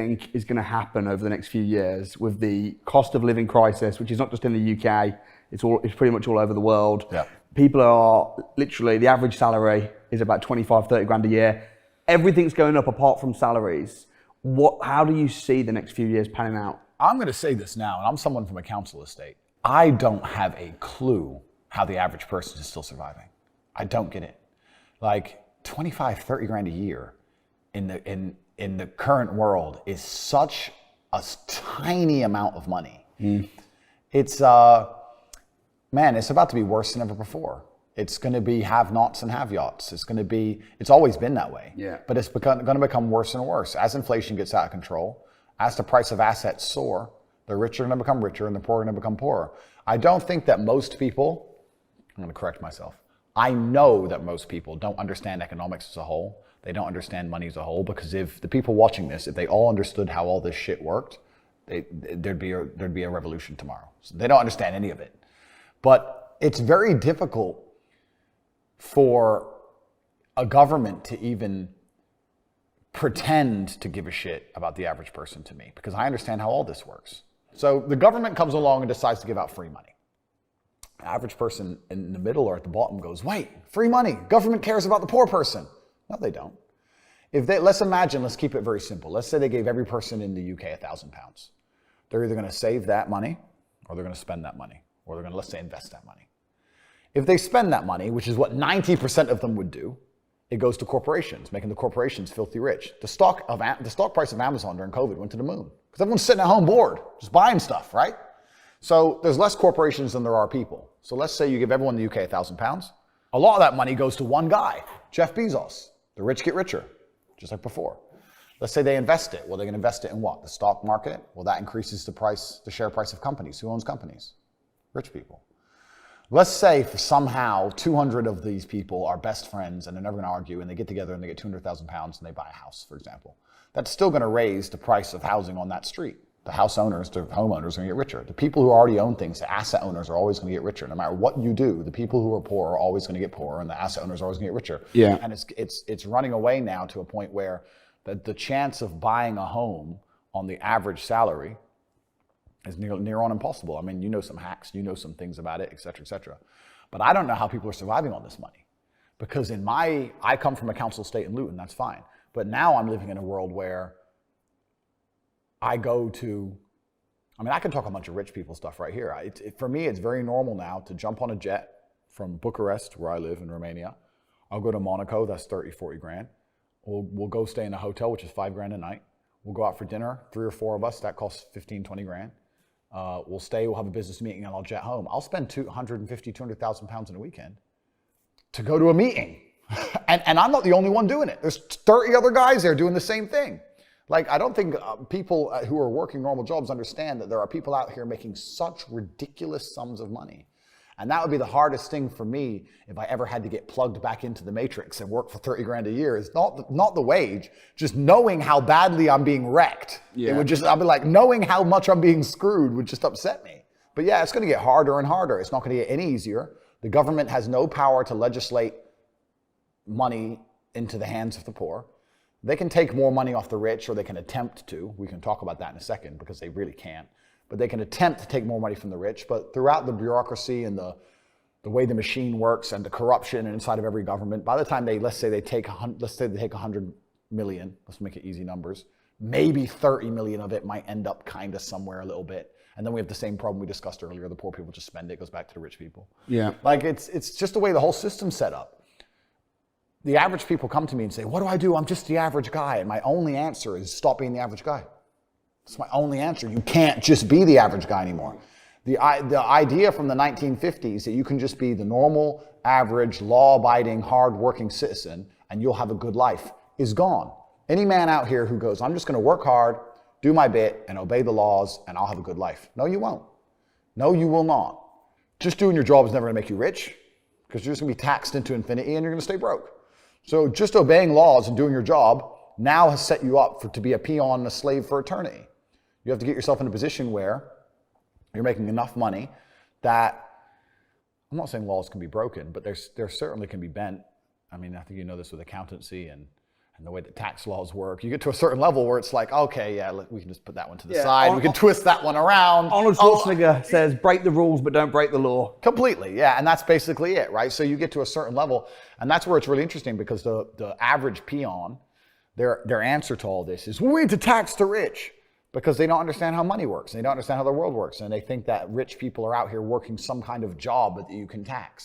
think is going to happen over the next few years with the cost of living crisis, which is not just in the UK, it's pretty much all over the world. Yeah. People are literally, the average salary is about 25, 30 grand a year. Everything's going up apart from salaries. How do you see the next few years panning out? I'm going to say this now, and I'm someone from a council estate. I don't have a clue how the average person is still surviving. I don't get it. Like 25, 30 grand a year in the current world is such a tiny amount of money. It's man, it's about to be worse than ever before. It's going to be have-nots and have-yachts. It's always been that way. Yeah. But it's going to become worse and worse as inflation gets out of control, as the price of assets soar. The rich are going to become richer and the poor are going to become poorer. I don't think that most people, I'm going to correct myself. I know that most people don't understand economics as a whole. They don't understand money as a whole, because if the people watching this, if they all understood how all this shit worked, there'd be a revolution tomorrow. So they don't understand any of it. But it's very difficult for a government to even pretend to give a shit about the average person to me, because I understand how all this works. So the government comes along and decides to give out free money. The average person in the middle or at the bottom goes, wait, free money, government cares about the poor person. No, they don't. Let's keep it very simple. Let's say they gave every person in the UK £1,000. They're either going to save that money, or they're going to spend that money, or they're going to, let's say, invest that money. If they spend that money, which is what 90% of them would do, it goes to corporations, making the corporations filthy rich. The stock price of Amazon during COVID went to the moon because everyone's sitting at home bored, just buying stuff, right? So there's less corporations than there are people. So let's say you give everyone in the UK £1,000. A lot of that money goes to one guy, Jeff Bezos. The rich get richer, just like before. Let's say they invest it. Well, they're going to invest it in what? The stock market? Well, that increases the share price of companies. Who owns companies? Rich people. Let's say somehow 200 of these people are best friends and they're never going to argue, and they get together and they get £200,000 and they buy a house, for example. That's still going to raise the price of housing on that street. The house owners, the homeowners are going to get richer. The people who already own things, the asset owners, are always going to get richer. No matter what you do, the people who are poor are always going to get poorer, and the asset owners are always going to get richer. Yeah. And it's running away now to a point where the chance of buying a home on the average salary is near on impossible. I mean, you know some hacks, you know some things about it, et cetera, et cetera. But I don't know how people are surviving on this money. Because I come from a council estate in Luton, that's fine. But now I'm living in a world where I can talk a bunch of rich people stuff right here. For me, it's very normal now to jump on a jet from Bucharest, where I live in Romania. I'll go to Monaco, that's 30, 40 grand. We'll go stay in a hotel, which is 5 grand a night. We'll go out for dinner, 3 or 4 of us, that costs 15, 20 grand. We'll have a business meeting, and I'll jet home. I'll spend 250,000 pounds in a weekend to go to a meeting. and I'm not the only one doing it. There's 30 other guys there doing the same thing. Like, I don't think people who are working normal jobs understand that there are people out here making such ridiculous sums of money. And that would be the hardest thing for me if I ever had to get plugged back into the matrix and work for 30 grand a year. Is not the wage, just knowing how badly I'm being wrecked. Yeah. I'd be like, knowing how much I'm being screwed would just upset me. But yeah, it's going to get harder and harder. It's not going to get any easier. The government has no power to legislate money into the hands of the poor. They can take more money off the rich, or they can attempt to. We can talk about that in a second, because they really can't. But they can attempt to take more money from the rich. But throughout the bureaucracy and the way the machine works and the corruption inside of every government, by the time let's say they take 100 million, let's make it easy numbers, maybe 30 million of it might end up kind of somewhere a little bit. And then we have the same problem we discussed earlier. The poor people just spend it, goes back to the rich people. Yeah. Like, it's just the way the whole system's set up. The average people come to me and say, what do I do? I'm just the average guy. And my only answer is stop being the average guy. That's my only answer. You can't just be the average guy anymore. The idea from the 1950s that you can just be the normal, average, law-abiding, hard-working citizen and you'll have a good life is gone. Any man out here who goes, I'm just going to work hard, do my bit, and obey the laws, and I'll have a good life. No, you won't. No, you will not. Just doing your job is never going to make you rich, because you're just going to be taxed into infinity and you're going to stay broke. So just obeying laws and doing your job now has set you up to be a peon and a slave for eternity. You have to get yourself in a position where you're making enough money that, I'm not saying laws can be broken, but there certainly can be bent. I mean, I think you know this with accountancy and and the way that tax laws work, you get to a certain level where it's like, okay, yeah, we can just put that one to the Yeah, side. We can twist that one around. Arnold Schwarzenegger says, break the rules, but don't break the law. Completely, yeah, and that's basically it, right? So you get to a certain level, and that's where it's really interesting because the average peon, their answer to all this is, we need to tax the rich, because they don't understand how money works, and they don't understand how the world works, and they think that rich people are out here working some kind of job that you can tax.